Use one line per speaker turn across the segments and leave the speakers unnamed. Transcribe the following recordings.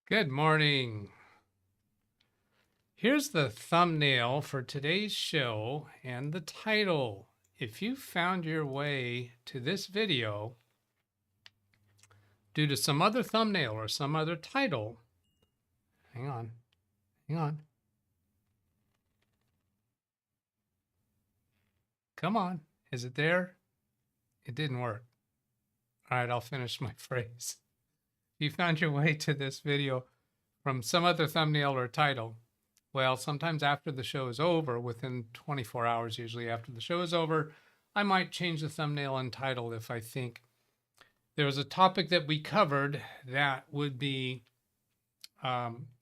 Good morning. Here's the thumbnail for today's show and the title. If you found your way to this video due to some other thumbnail or some other title, hang on. Come on. Is it there? It didn't work. All right, I'll finish my phrase. If you found your way to this video from some other thumbnail or title, well, sometimes after the show is over, within 24 hours, usually after the show is over, I might change the thumbnail and title if I think there was a topic that we covered that would be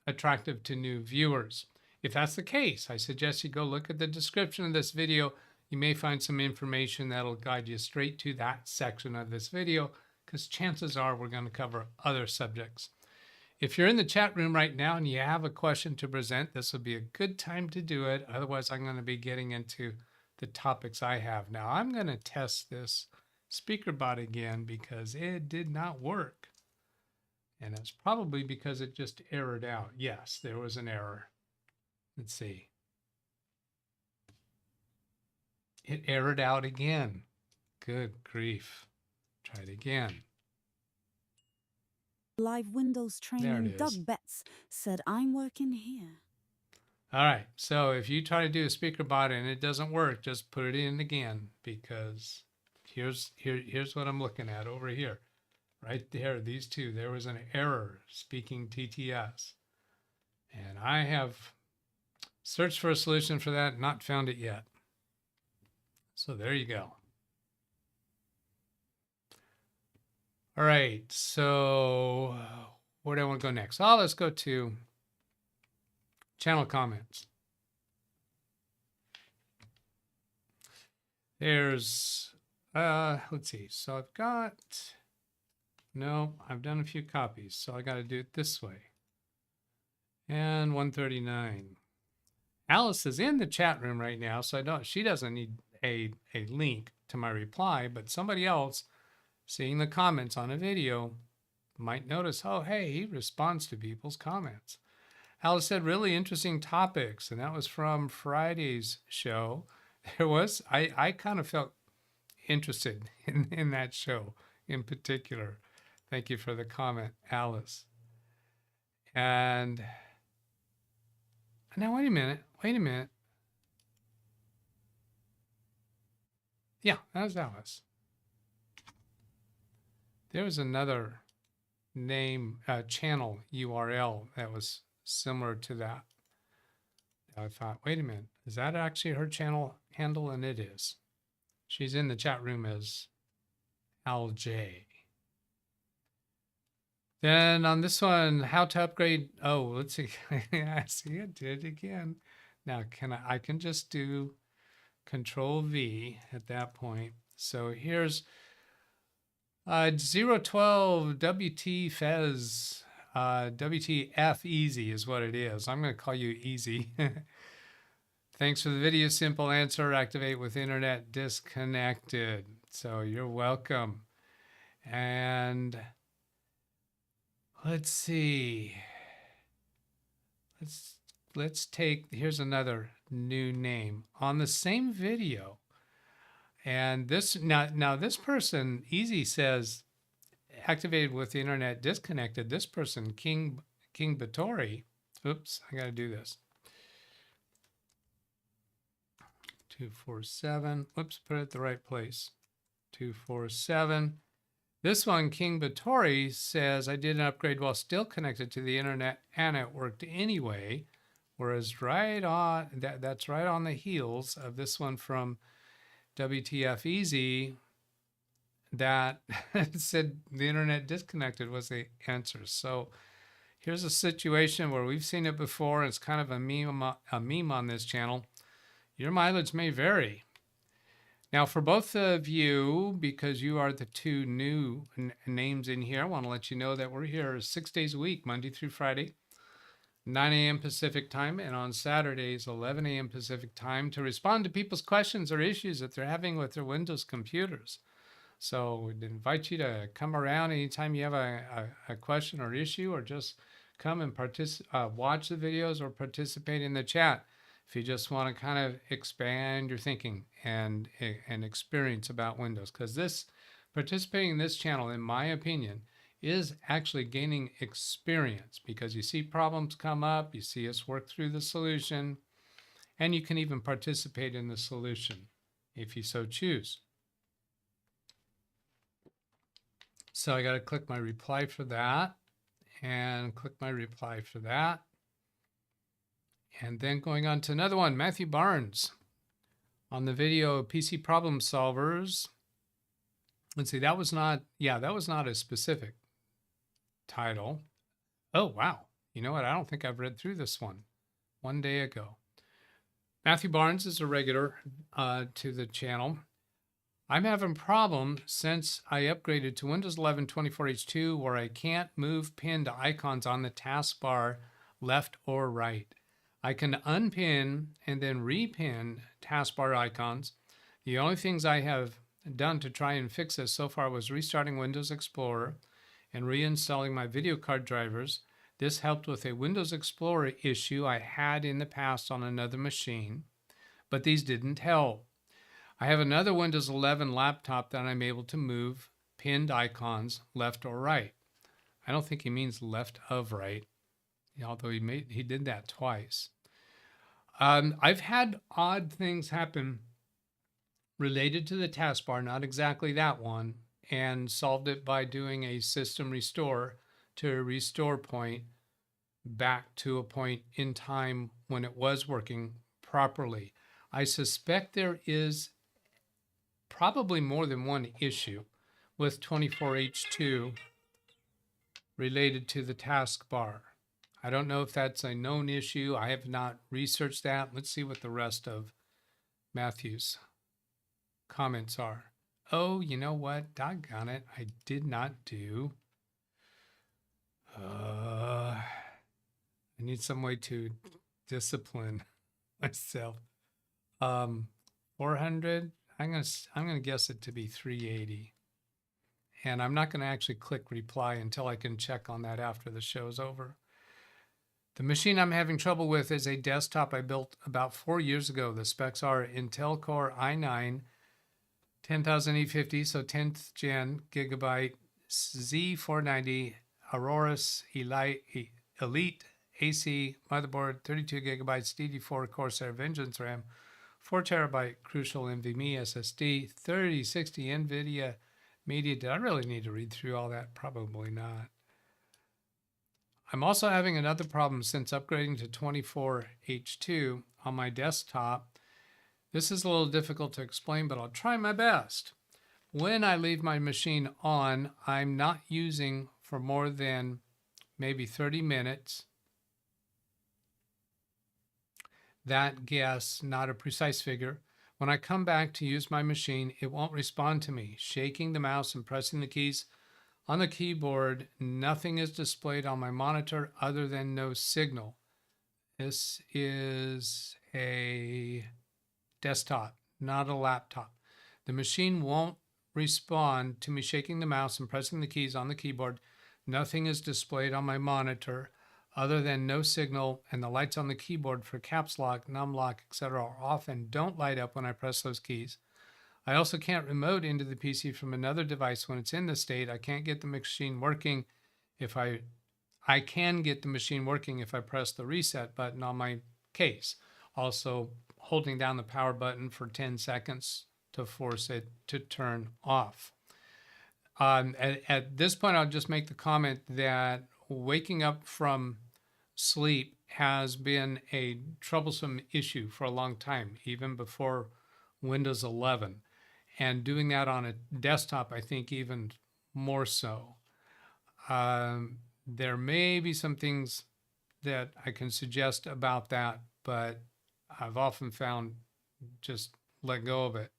attractive to new viewers. If that's the case, I suggest you go look at the description of this video. You may find some information that'll guide you straight to that section of this video, because chances are we're going to cover other subjects. If you're in the chat room right now and you have a question to present, this would be a good time to do it. Otherwise, I'm going to be getting into the topics I have. Now, I'm going to test this speaker bot again because it did not work. And it's probably because it just errored out. Yes, there was an error. Let's see. It errored out again. Good grief. Try it again.
LiveWindowsTraining-DougBetts said, I'm working here.
All right, so if you try to do a speaker bot and it doesn't work, just put it in again, because here's what I'm looking at over here. Right there, these two, there was an error speaking TTS. And I have searched for a solution for that, not found it yet. So there you go. All right, so where do I want to go next? Oh, let's go to channel comments. There's, let's see. So I've got, no, I've done a few copies. So I got to do it this way. And 139. Alice is in the chat room right now, so she doesn't need a link to my reply, but somebody else seeing the comments on a video might notice, oh, hey, he responds to people's comments. Alice said really interesting topics, and that was from Friday's show. There was, I kind of felt interested in that show in particular. Thank you for the comment, Alice. And now, wait a minute. Yeah, that was Alice. There was another name, channel URL that was similar to that. I thought, wait a minute, is that actually her channel handle? And it is. She's in the chat room as LJ. Then on this one, how to upgrade. Oh, let's see. I see it did it again. Now, I can just do Control V at that point. So here's 012 WT Fez, WTF Easy is what it is. I'm going to call you Easy. Thanks for the video. Simple answer. Activate with internet disconnected. So you're welcome. And let's see. Let's take, here's another new name on the same video. And this, now this person, Easy, says activated with the internet disconnected. This person, King Batori, oops, I got to do this. 247, whoops, put it at the right place. 247. This one, King Batori, says I did an upgrade while still connected to the internet and it worked anyway. Whereas right on, that's right on the heels of this one from WTF Easy that said the internet disconnected was the answer. So here's a situation where we've seen it before. It's kind of a meme on this channel. Your mileage may vary. Now for both of you, because you are the two new names in here, I want to let you know that we're here 6 days a week, Monday through Friday, 9 a.m. Pacific time, and on Saturdays, 11 a.m. Pacific time, to respond to people's questions or issues that they're having with their Windows computers. So we'd invite you to come around anytime you have a question or issue, or just come and watch the videos or participate in the chat if you just want to kind of expand your thinking and experience about Windows. Because this participating in this channel, in my opinion, is actually gaining experience, because you see problems come up, you see us work through the solution, and you can even participate in the solution if you so choose. So I got to click my reply for that and click my reply for that. And then going on to another one, Matthew Barnes on the video PC Problem Solvers. Let's see, that was not a specific title. Oh, wow. You know what? I don't think I've read through this one day ago. Matthew Barnes is a regular to the channel. I'm having a problem since I upgraded to Windows 11 24H2 where I can't move pinned icons on the taskbar left or right. I can unpin and then repin taskbar icons. The only things I have done to try and fix this so far was restarting Windows Explorer and reinstalling my video card drivers. This helped with a Windows Explorer issue I had in the past on another machine, but these didn't help. I have another Windows 11 laptop that I'm able to move pinned icons left or right. I don't think he means left of right, although he did that twice. I've had odd things happen related to the taskbar, not exactly that one, and solved it by doing a system restore to a restore point back to a point in time when it was working properly. I suspect there is probably more than one issue with 24H2 related to the taskbar. I don't know if that's a known issue. I have not researched that. Let's see what the rest of Matthew's comments are. Oh, you know what? Doggone it. I did not do. I need some way to discipline myself. 400. I'm gonna guess it to be 380. And I'm not going to actually click reply until I can check on that after the show's over. The machine I'm having trouble with is a desktop I built about 4 years ago. The specs are Intel Core i9 10850, so 10th gen gigabyte, Z490 Aorus Elite AC motherboard, 32 gigabytes DD4 Corsair Vengeance RAM, 4 terabyte Crucial NVMe SSD, 3060 NVIDIA Media. Did I really need to read through all that? Probably not. I'm also having another problem since upgrading to 24H2 on my desktop. This is a little difficult to explain, but I'll try my best. When I leave my machine on, I'm not using for more than maybe 30 minutes. That guess, not a precise figure. When I come back to use my machine, it won't respond to me. Shaking the mouse and pressing the keys on the keyboard, nothing is displayed on my monitor other than no signal. This is a desktop, not a laptop. The machine won't respond to me shaking the mouse and pressing the keys on the keyboard. Nothing is displayed on my monitor other than no signal, and the lights on the keyboard for caps lock, num lock, etc. are off and don't light up when I press those keys. I also can't remote into the PC from another device when it's in this state. I can't get the machine working if I can get the machine working if I press the reset button on my case. Also, holding down the power button for 10 seconds to force it to turn off. At this point, I'll just make the comment that waking up from sleep has been a troublesome issue for a long time, even before Windows 11. And doing that on a desktop, I think even more so. There may be some things that I can suggest about that, but I've often found just let go of it.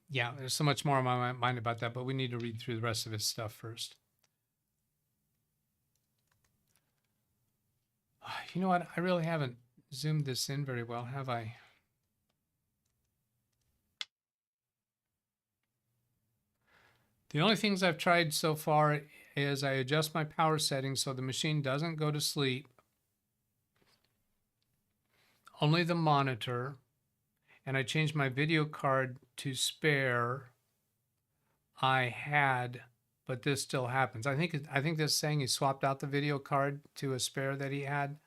Yeah, there's so much more on my mind about that, but we need to read through the rest of his stuff first. You know what? I really haven't zoomed this in very well, have I? The only things I've tried so far is I adjust my power settings so the machine doesn't go to sleep, only the monitor, and I changed my video card to spare. I had, but this still happens. I think this is saying he swapped out the video card to a spare that he had,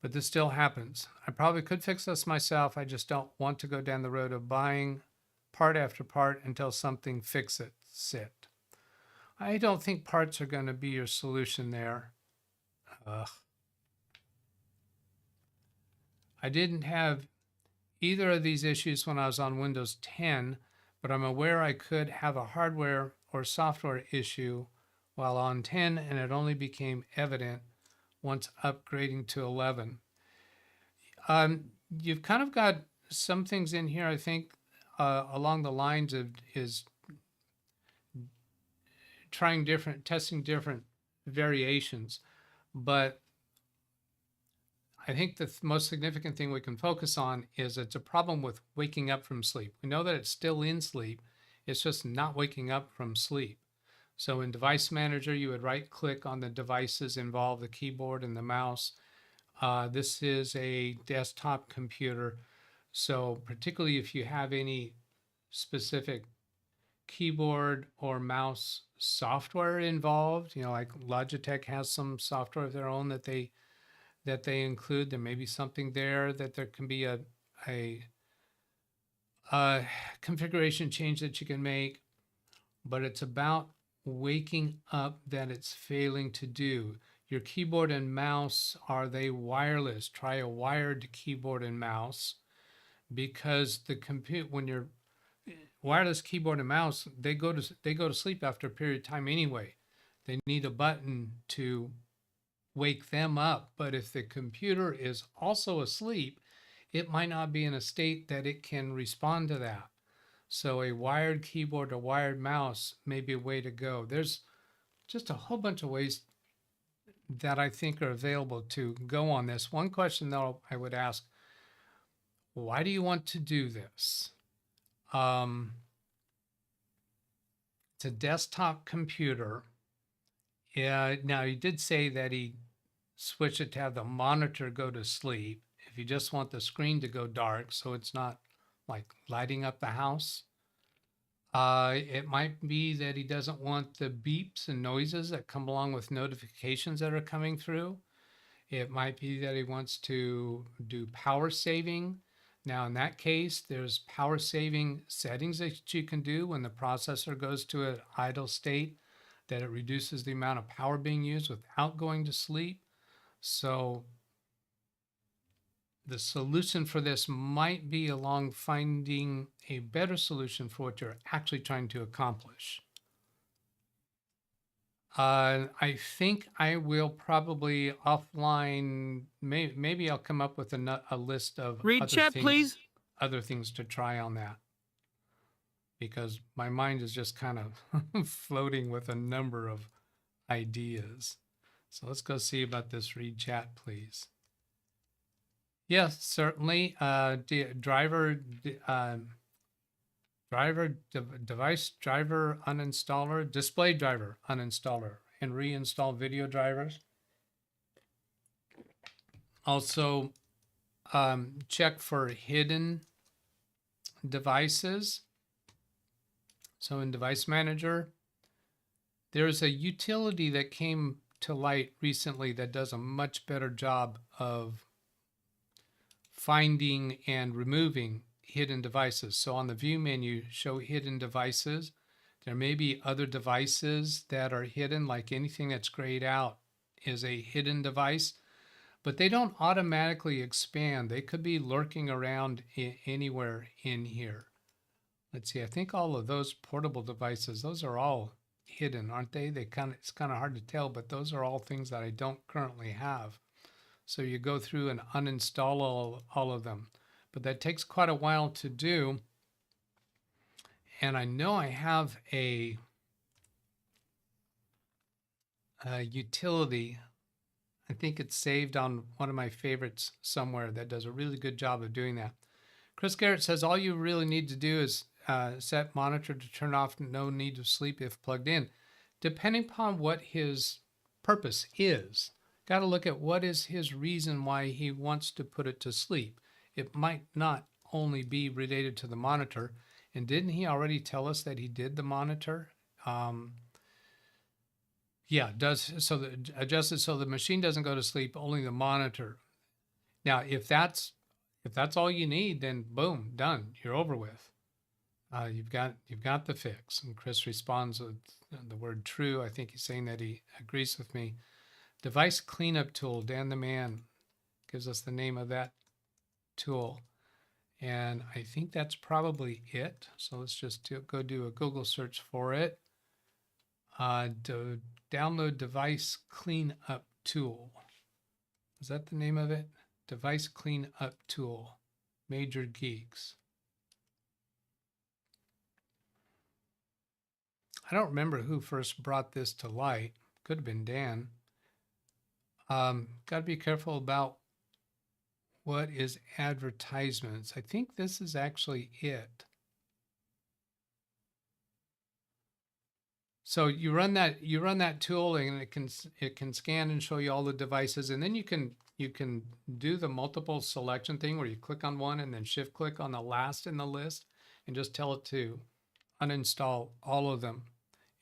but this still happens. I probably could fix this myself. I just don't want to go down the road of buying part after part until something fixes it. I don't think parts are going to be your solution there. I didn't have either of these issues when I was on Windows 10, but I'm aware I could have a hardware or software issue while on 10, and it only became evident once upgrading to 11. You've kind of got some things in here, I think, along the lines of is testing different variations, but I think the most significant thing we can focus on is it's a problem with waking up from sleep. We know that it's still in sleep. It's just not waking up from sleep. So in Device Manager, you would right click on the devices involved, the keyboard and the mouse. This is a desktop computer. So particularly if you have any specific keyboard or mouse software involved, like Logitech has some software of their own that they include. There may be something there that there can be a configuration change that you can make, but it's about waking up that it's failing to do. Your keyboard and mouse, are they wireless? Try a wired keyboard and mouse, because when you're wireless keyboard and mouse, they go to sleep after a period of time anyway. They need a button to wake them up. But if the computer is also asleep, it might not be in a state that it can respond to that. So a wired keyboard or wired mouse may be a way to go. There's just a whole bunch of ways that I think are available to go on this. One question though I would ask, why do you want to do this? It's a desktop computer. Yeah, now he did say that he switched it to have the monitor go to sleep. If you just want the screen to go dark so it's not like lighting up the house. It might be that he doesn't want the beeps and noises that come along with notifications that are coming through. It might be that he wants to do power saving. Now, in that case, there's power saving settings that you can do when the processor goes to an idle state, that it reduces the amount of power being used without going to sleep. So the solution for this might be along finding a better solution for what you're actually trying to accomplish. I think I will probably offline, maybe I'll come up with a list of other things to try on that, because my mind is just kind of floating with a number of ideas. So let's go see about this read chat, please. Yes, certainly. Device driver uninstaller, display driver uninstaller, and reinstall video drivers. Also, check for hidden devices. So in Device Manager, there's a utility that came to light recently that does a much better job of finding and removing hidden devices. So on the view menu, show hidden devices. There may be other devices that are hidden, like anything that's grayed out is a hidden device, but they don't automatically expand. They could be lurking around anywhere in here. Let's see, I think all of those portable devices, those are all hidden, aren't they? It's kind of hard to tell, but those are all things that I don't currently have. So you go through and uninstall all of them, but that takes quite a while to do. And I know I have a utility, I think it's saved on one of my favorites somewhere, that does a really good job of doing that. Chris Garrett says all you really need to do is set monitor to turn off, no need to sleep if plugged in. Depending upon what his purpose is, got to look at what is his reason why he wants to put it to sleep. It might not only be related to the monitor. And didn't he already tell us that he did the monitor? Yeah, does so that adjusted so the machine doesn't go to sleep, only the monitor. Now, if that's all you need, then boom, done. You're over with. You've got the fix. And Chris responds with the word true. I think he's saying that he agrees with me. Device cleanup tool. Dan the Man gives us the name of that tool. And I think that's probably it. So let's just go do a Google search for it. Download device cleanup tool. Is that the name of it? Device cleanup tool. Major Geeks. I don't remember who first brought this to light. Could have been Dan. Got to be careful about what is advertisements. I think this is actually it. So you run that tool and it can scan and show you all the devices, and then you can do the multiple selection thing where you click on one and then shift click on the last in the list and just tell it to uninstall all of them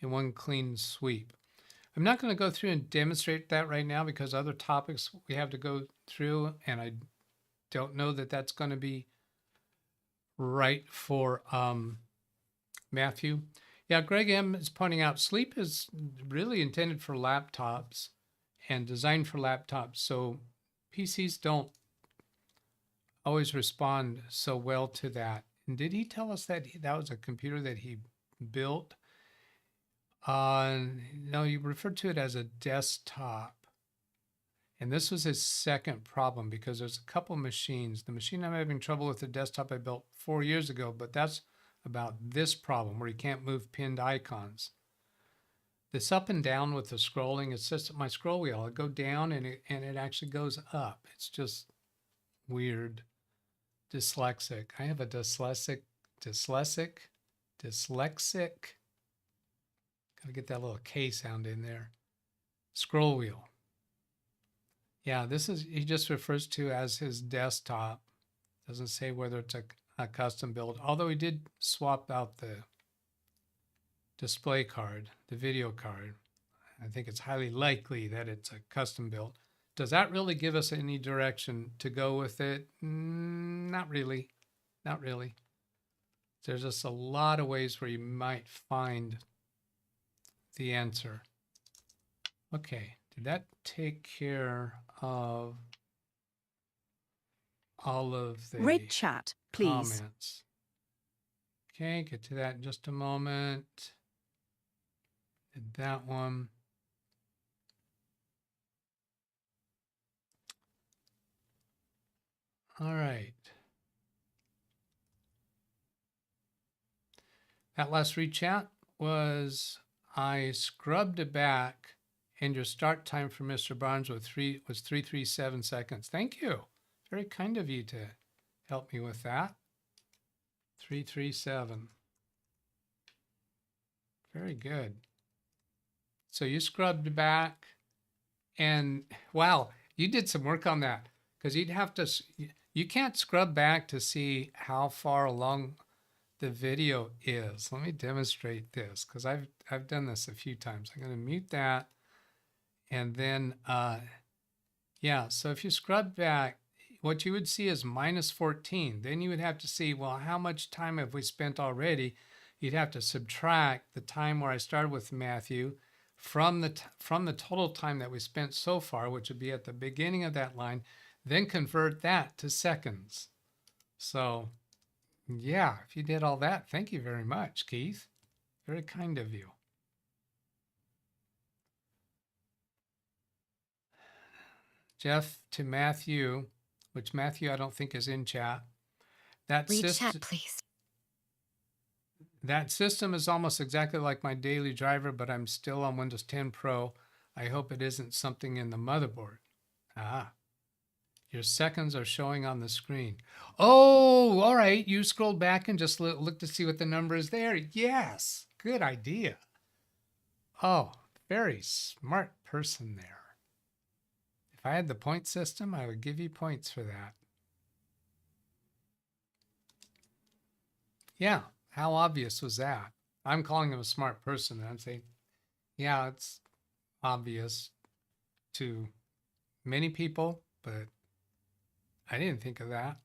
in one clean sweep. I'm not going to go through and demonstrate that right now because other topics we have to go through, and I don't know that that's going to be right for Matthew. Yeah, Greg M is pointing out sleep is really intended for laptops and designed for laptops. So PCs don't always respond so well to that. And did he tell us that that was a computer that he built? No, you referred to it as a desktop. And this was his second problem because there's a couple machines. The machine I'm having trouble with, the desktop I built 4 years ago, but that's about this problem where you can't move pinned icons. This up and down with the scrolling, it's just my scroll wheel. I go down and it actually goes up. It's just weird. Dyslexic. I have a dyslexic. Gotta get that little K sound in there. Scroll wheel. Yeah, this is, he just refers to as his desktop. Doesn't say whether it's a custom build, although he did swap out the display card, the video card. I think it's highly likely that it's a custom build. Does that really give us any direction to go with it? Not really. Not really. There's just a lot of ways where you might find the answer. Okay, did that take care of all of the
Read chat, please.
comments? Okay, get to that in just a moment. Did that one. All right. That last read chat was, I scrubbed it back and your start time for Mr. Barnes was 337 seconds. Thank you. Very kind of you to help me with that. 337. Very good. So you scrubbed back and wow, you did some work on that because you'd have to, you can't scrub back to see how far along the video is. Let me demonstrate this because I've done this a few times. I'm going to mute that. And then, yeah, so if you scrub back, what you would see is minus 14. Then you would have to see, well, how much time have we spent already? You'd have to subtract the time where I started with Matthew from the total time that we spent so far, which would be at the beginning of that line, then convert that to seconds. So, yeah, if you did all that, thank you very much, Keith. Very kind of you. Jeff to Matthew, which Matthew I don't think is in chat. Read chat, please. That system is almost exactly like my daily driver, but I'm still on Windows 10 Pro. I hope it isn't something in the motherboard. Ah, Your seconds are showing on the screen. Oh, all right. You scrolled back and just look to see what the number is there. Yes, good idea. Oh, very smart person there. If I had the point system, I would give you points for that. Yeah, how obvious was that? I'm calling him a smart person, and I'm saying, yeah, it's obvious to many people, but I didn't think of that.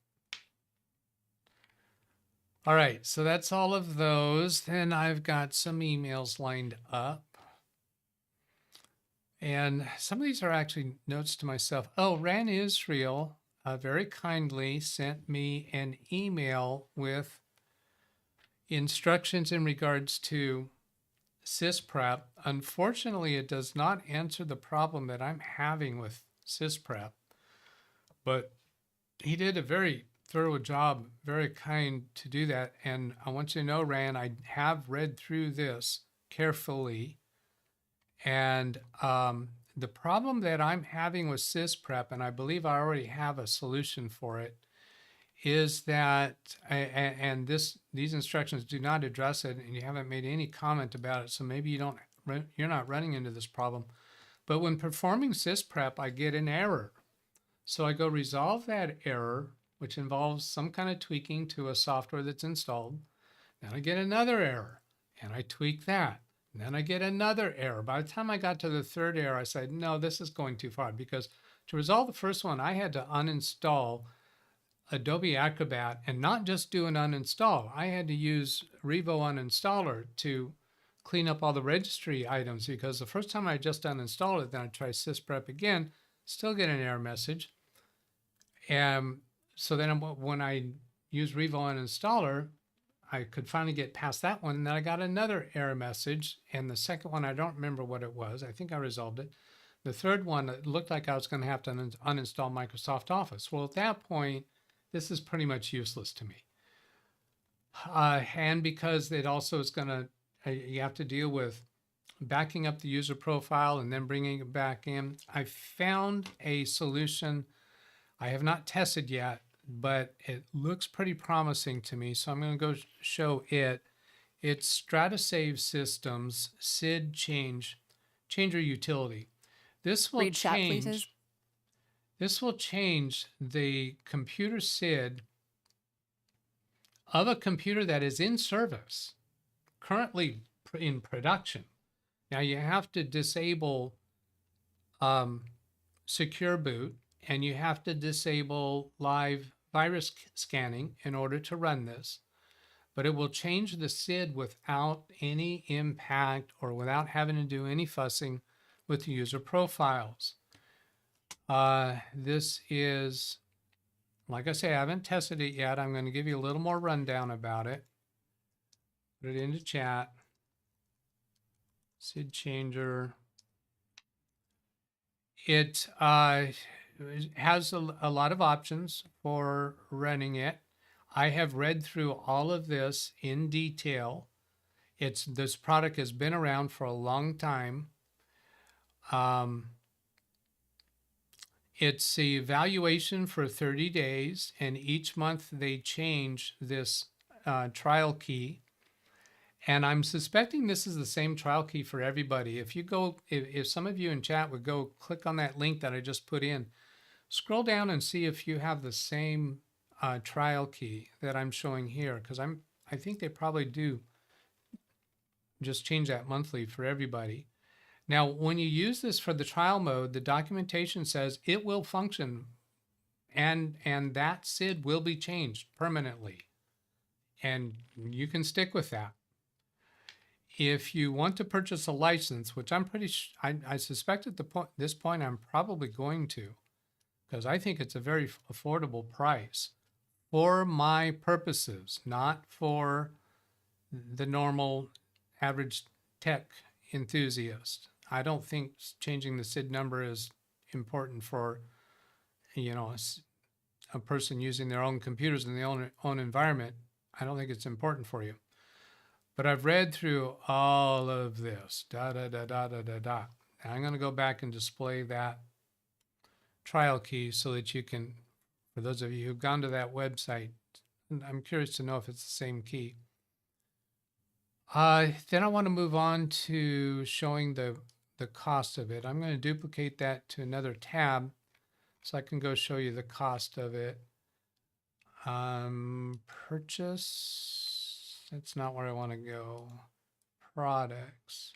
All right, so that's all of those. Then I've got some emails lined up. And some of these are actually notes to myself. Oh, Ran Israel very kindly sent me an email with instructions in regards to SysPrep. Unfortunately, it does not answer the problem that I'm having with SysPrep, but he did a very thorough job, very kind to do that. And I want you to know, Ran, I have read through this carefully. And the problem that I'm having with SysPrep, and I believe I already have a solution for it, is that, and these instructions do not address it, and you haven't made any comment about it, so maybe you're not running into this problem. But when performing SysPrep, I get an error. So I go resolve that error, which involves some kind of tweaking to a software that's installed. Then I get another error, and I tweak that. And then I get another error. By the time I got to the third error, I said, no, this is going too far, because to resolve the first one, I had to uninstall Adobe Acrobat, and not just do an uninstall. I had to use Revo Uninstaller to clean up all the registry items, because the first time I just uninstalled it, then I try SysPrep again, still get an error message. And so then when I use Revo Uninstaller, I could finally get past that one, and then I got another error message. And the second one, I don't remember what it was. I think I resolved it. The third one, it looked like I was going to have to uninstall Microsoft Office. Well, at that point, this is pretty much useless to me. And because it also is going to, you have to deal with backing up the user profile and then bringing it back in. I found a solution I have not tested yet, but it looks pretty promising to me. So I'm going to go show it. It's StrataSave Systems SID changer utility. This will
Read chat,
change.
please.
This will change the computer SID of a computer that is in service, currently in production. Now you have to disable secure boot, and you have to disable live virus scanning in order to run this, but it will change the SID without any impact or without having to do any fussing with the user profiles. This is, like I say, I haven't tested it yet. I'm going to give you a little more rundown about it. Put it into chat. SID changer. It has a lot of options for running it. I have read through all of this in detail. This product has been around for a long time. It's the evaluation for 30 days, and each month they change this trial key. And I'm suspecting this is the same trial key for everybody. If you go, if some of you in chat would go click on that link that I just put in, scroll down and see if you have the same trial key that I'm showing here, because I think they probably do just change that monthly for everybody. Now, when you use this for the trial mode, the documentation says it will function, and that SID will be changed permanently, and you can stick with that. If you want to purchase a license, which I'm pretty I suspect at this point I'm probably going to, because I think it's a very affordable price for my purposes, not for the normal average tech enthusiast. I don't think changing the SID number is important for, a person using their own computers in their own environment. I don't think it's important for you. But I've read through all of this, Now I'm going to go back and display that trial key so that you can, for those of you who've gone to that website, I'm curious to know if it's the same key. Then I want to move on to showing the cost of it. I'm going to duplicate that to another tab so I can go show you the cost of it. Purchase, that's not where I want to go. Products.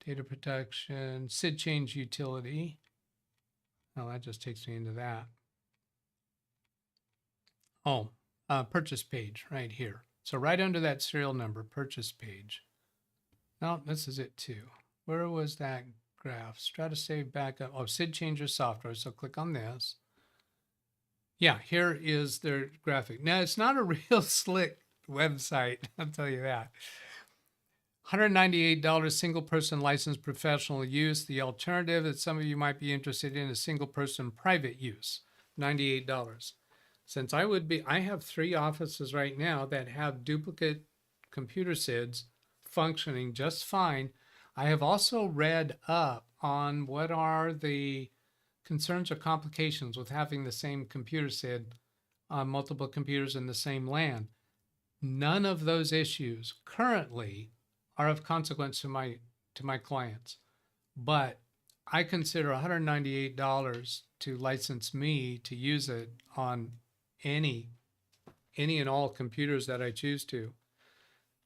Data protection, SID change utility. Oh, that just takes me into that. Oh, purchase page right here. So right under that serial number, purchase page. No, this is it too. Where was that graph? StrataSave backup. Oh, SID changer software. So click on this. Yeah, here is their graphic. Now, it's not a real slick website, I'll tell you that. $198 single person license professional use. The alternative that some of you might be interested in is single person private use, $98. Since I have 3 offices right now that have duplicate computer SIDs functioning just fine. I have also read up on what are the concerns or complications with having the same computer SID on multiple computers in the same LAN. None of those issues currently are of consequence to my clients, but I consider $198 to license me to use it on any and all computers that I choose to.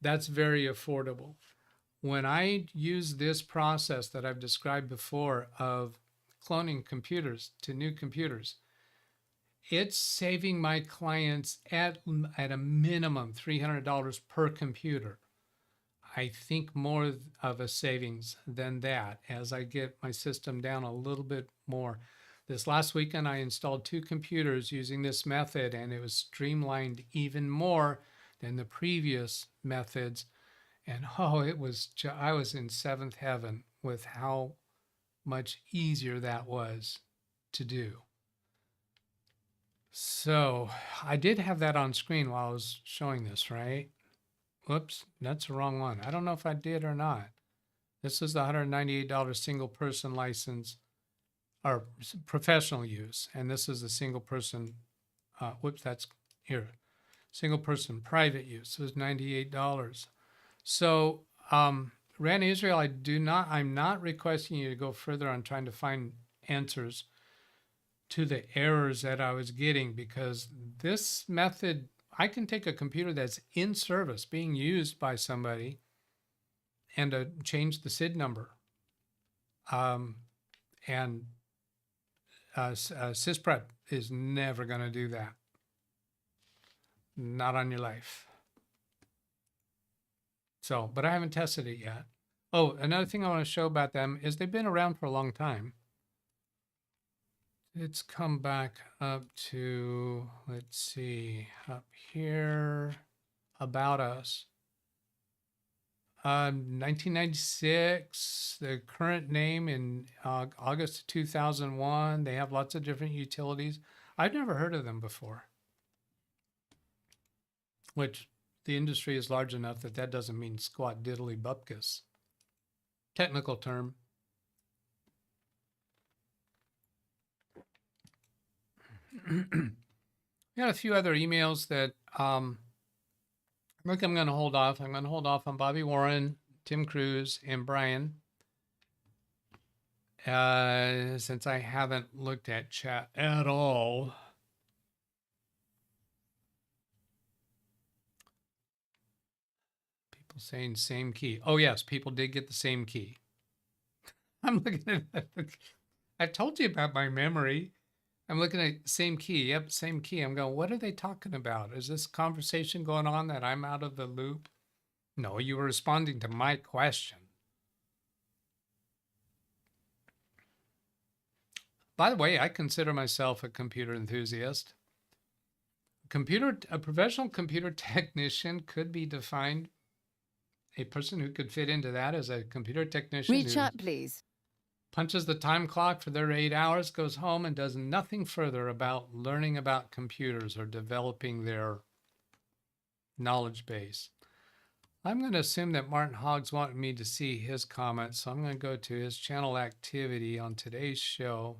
That's very affordable. When I use this process that I've described before of cloning computers to new computers, it's saving my clients at a minimum $300 per computer. I think more of a savings than that as I get my system down a little bit more. This last weekend, I installed 2 computers using this method, and it was streamlined even more than the previous methods. And oh, I was in 7th heaven with how much easier that was to do. So I did have that on screen while I was showing this, right? Whoops, that's the wrong one. I don't know if I did or not. This is the $198 single person license or professional use. And this is the single person, whoops, that's here. Single person private use, so it's $98. So Ran Israel, I'm not requesting you to go further on trying to find answers to the errors that I was getting, because this method, I can take a computer that's in service being used by somebody and change the SID number. And SysPrep is never going to do that. Not on your life. So, but I haven't tested it yet. Oh, another thing I want to show about them is they've been around for a long time. Let's come back up to, let's see, up here, About Us. 1996, the current name in August 2001. They have lots of different utilities. I've never heard of them before, which the industry is large enough that doesn't mean squat diddly bupkis. Technical term. Got a few other emails that I think I'm going to hold off. I'm going to hold off on Bobby Warren, Tim Cruz, and Brian, since I haven't looked at chat at all. People saying same key. Oh, yes, people did get the same key. I'm looking at that. I told you about my memory. I'm looking at same key. Yep, same key. I'm going, what are they talking about? Is this conversation going on that I'm out of the loop? No, you were responding to my question. By the way, I consider myself a computer enthusiast. A professional computer technician could be defined, a person who could fit into that as a computer technician.
Reach out, please.
Punches the time clock for their 8 hours, goes home and does nothing further about learning about computers or developing their knowledge base. I'm going to assume that Martin Hoggs wanted me to see his comments, so I'm going to go to his channel activity on today's show.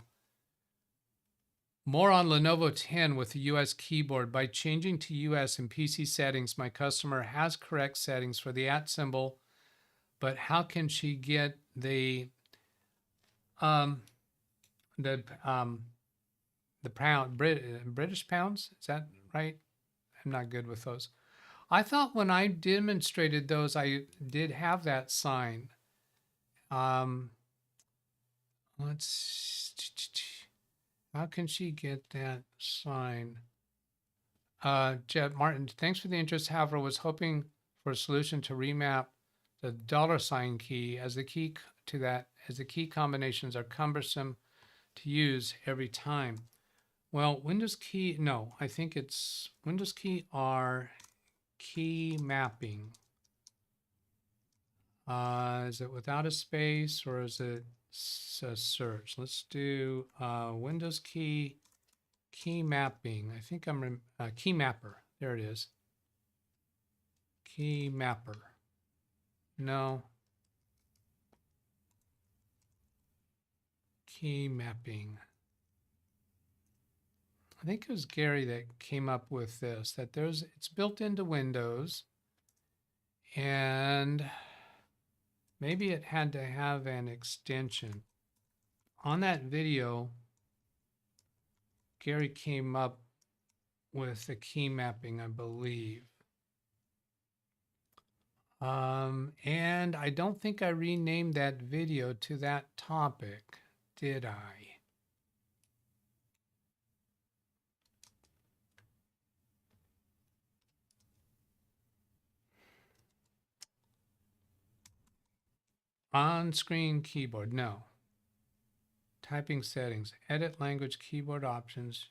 More on Lenovo 10 with the US keyboard. By changing to US in PC settings, my customer has correct settings for the @ symbol, but how can she get the British pounds? Is that right? I'm not good with those. I thought when I demonstrated those, I did have that sign. How can she get that sign? Jet Martin, thanks for the interest. However, was hoping for a solution to remap the $ key as the key to that, as the key combinations are cumbersome to use every time. Well, Windows key, no, I think it's Windows key R key mapping. Is it without a space or is it a search? Let's do Windows key mapping. I think I'm key mapper. There it is. Key mapper. No. Key mapping. I think it was Gary that came up with this, that it's built into Windows and maybe it had to have an extension. On that video, Gary came up with the key mapping, I believe. And I don't think I renamed that video to that topic, did I? On-screen keyboard, no. Typing settings, edit language keyboard options.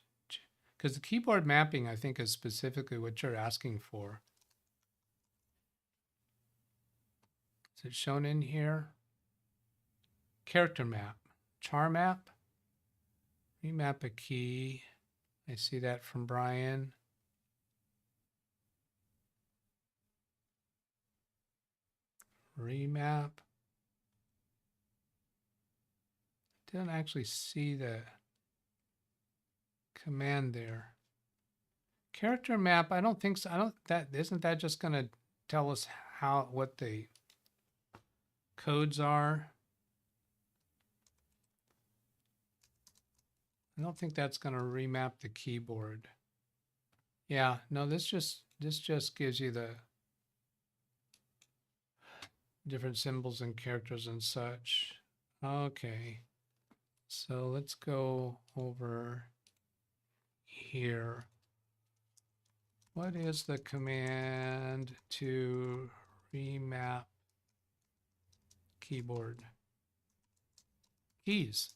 Because the keyboard mapping, I think, is specifically what you're asking for. Is it shown in here? Character map, char map, remap a key. I see that from Brian. Remap. Didn't actually see the command there. Character map, I don't think so. Isn't that just going to tell us what the codes are? I don't think that's going to remap the keyboard. Yeah, no, this just gives you the different symbols and characters and such. Okay. So let's go over here. What is the command to remap keyboard keys?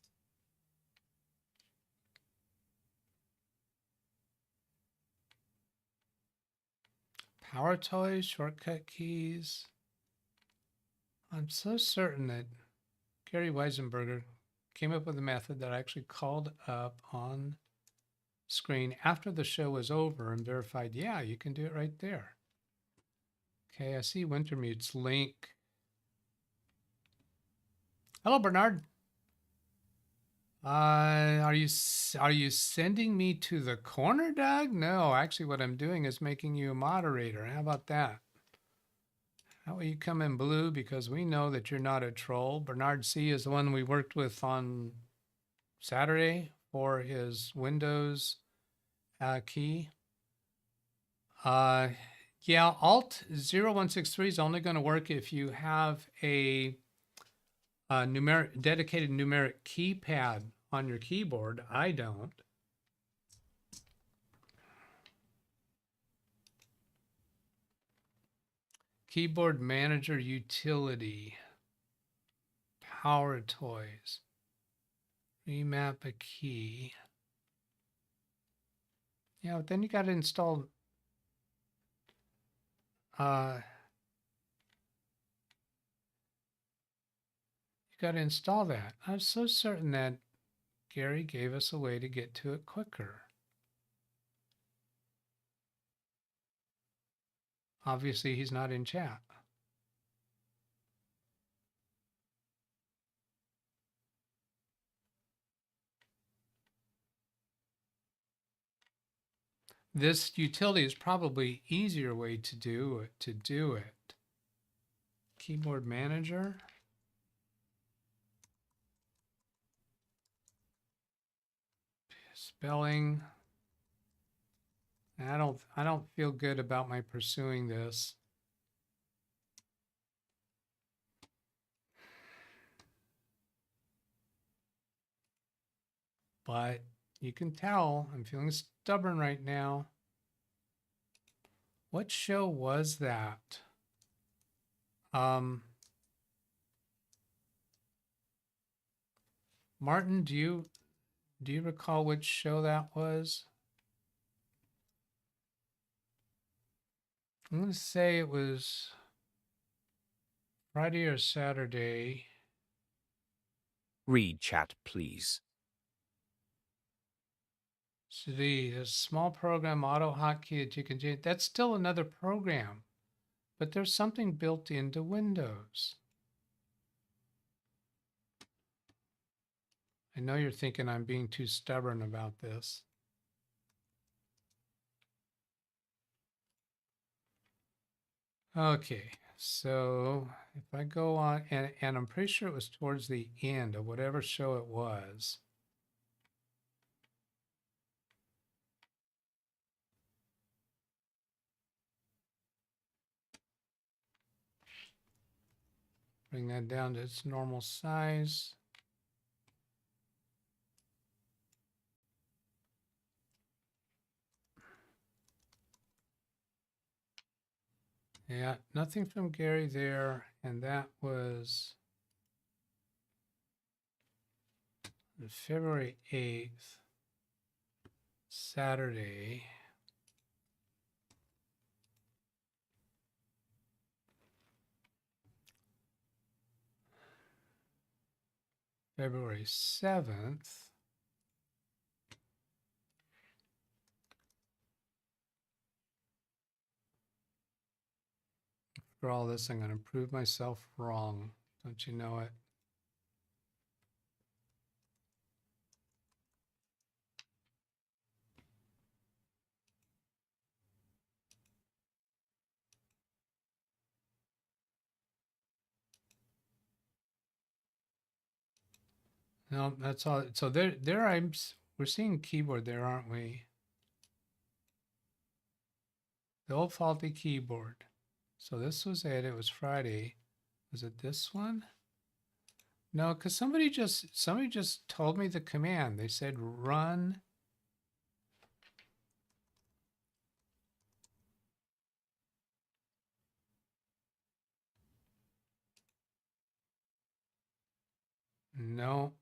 Power toys, shortcut keys. I'm so certain that Gary Weisenberger came up with a method that I actually called up on screen after the show was over and verified, yeah, you can do it right there. Okay, I see Wintermute's link. Hello, Bernard. Are you sending me to the corner, Doug? No, actually what I'm doing is making you a moderator. How about that? How will you come in blue? Because we know that you're not a troll. Bernard C is the one we worked with on Saturday for his Windows key. Yeah, Alt 0163 is only going to work if you have a dedicated numeric keypad on your keyboard. I don't. Keyboard Manager Utility. Power Toys. Remap a key. Yeah, but then you got to install you got to install that. I'm so certain that Gary gave us a way to get to it quicker. Obviously, he's not in chat. this utility is probably easier way to do it. Keyboard manager. Spelling. I don't feel good about my pursuing this. But you can tell I'm feeling stubborn right now. What show was that? Martin, do you recall which show that was? I'm going to say it was Friday or Saturday.
Read chat, please.
So the small program auto hotkey that you can do. That's still another program, but there's something built into Windows. I know you're thinking I'm being too stubborn about this. Okay, so if I go on, and I'm pretty sure it was towards the end of whatever show it was. Bring that down to its normal size. Yeah, nothing from Gary there, and that was February 8th, Saturday. February 7th. For all this, I'm going to prove myself wrong. Don't you know it? No, that's all. So we're seeing keyboard there, aren't we? The old faulty keyboard. So this was it. It was Friday. Was it this one? No, because somebody just told me the command. They said run. No.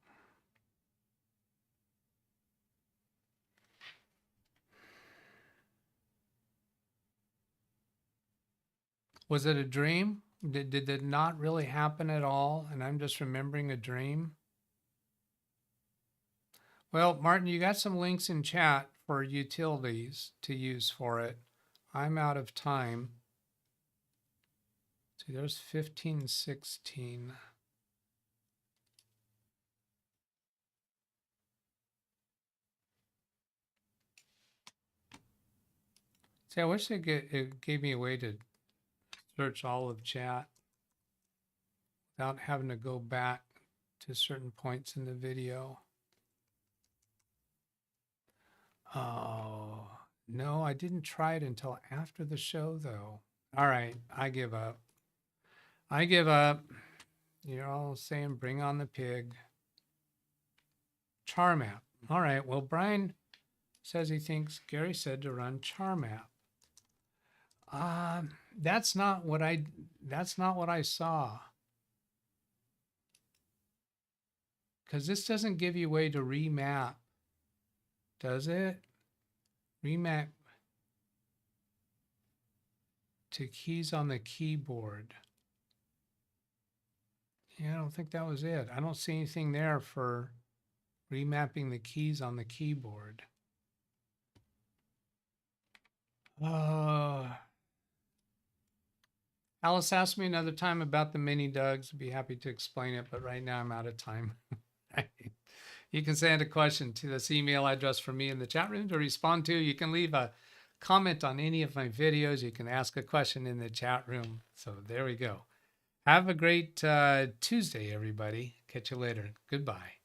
Was it a dream? Did it not really happen at all? And I'm just remembering a dream? Well, Martin, you got some links in chat for utilities to use for it. I'm out of time. See, there's 15, 16. See, I wish it gave me a way to search all of chat without having to go back to certain points in the video. Oh, no, I didn't try it until after the show, though. All right, I give up. I give up. You're all saying bring on the pig. Char map. All right, well, Brian says he thinks Gary said to run char map. That's not what I saw. Because this doesn't give you a way to remap, does it? Remap to keys on the keyboard. Yeah, I don't think that was it. I don't see anything there for remapping the keys on the keyboard. Alice asked me another time about the mini Dougs. I'd be happy to explain it, but right now I'm out of time. You can send a question to this email address for me in the chat room to respond to. You can leave a comment on any of my videos. You can ask a question in the chat room. So there we go. Have a great Tuesday, everybody. Catch you later. Goodbye.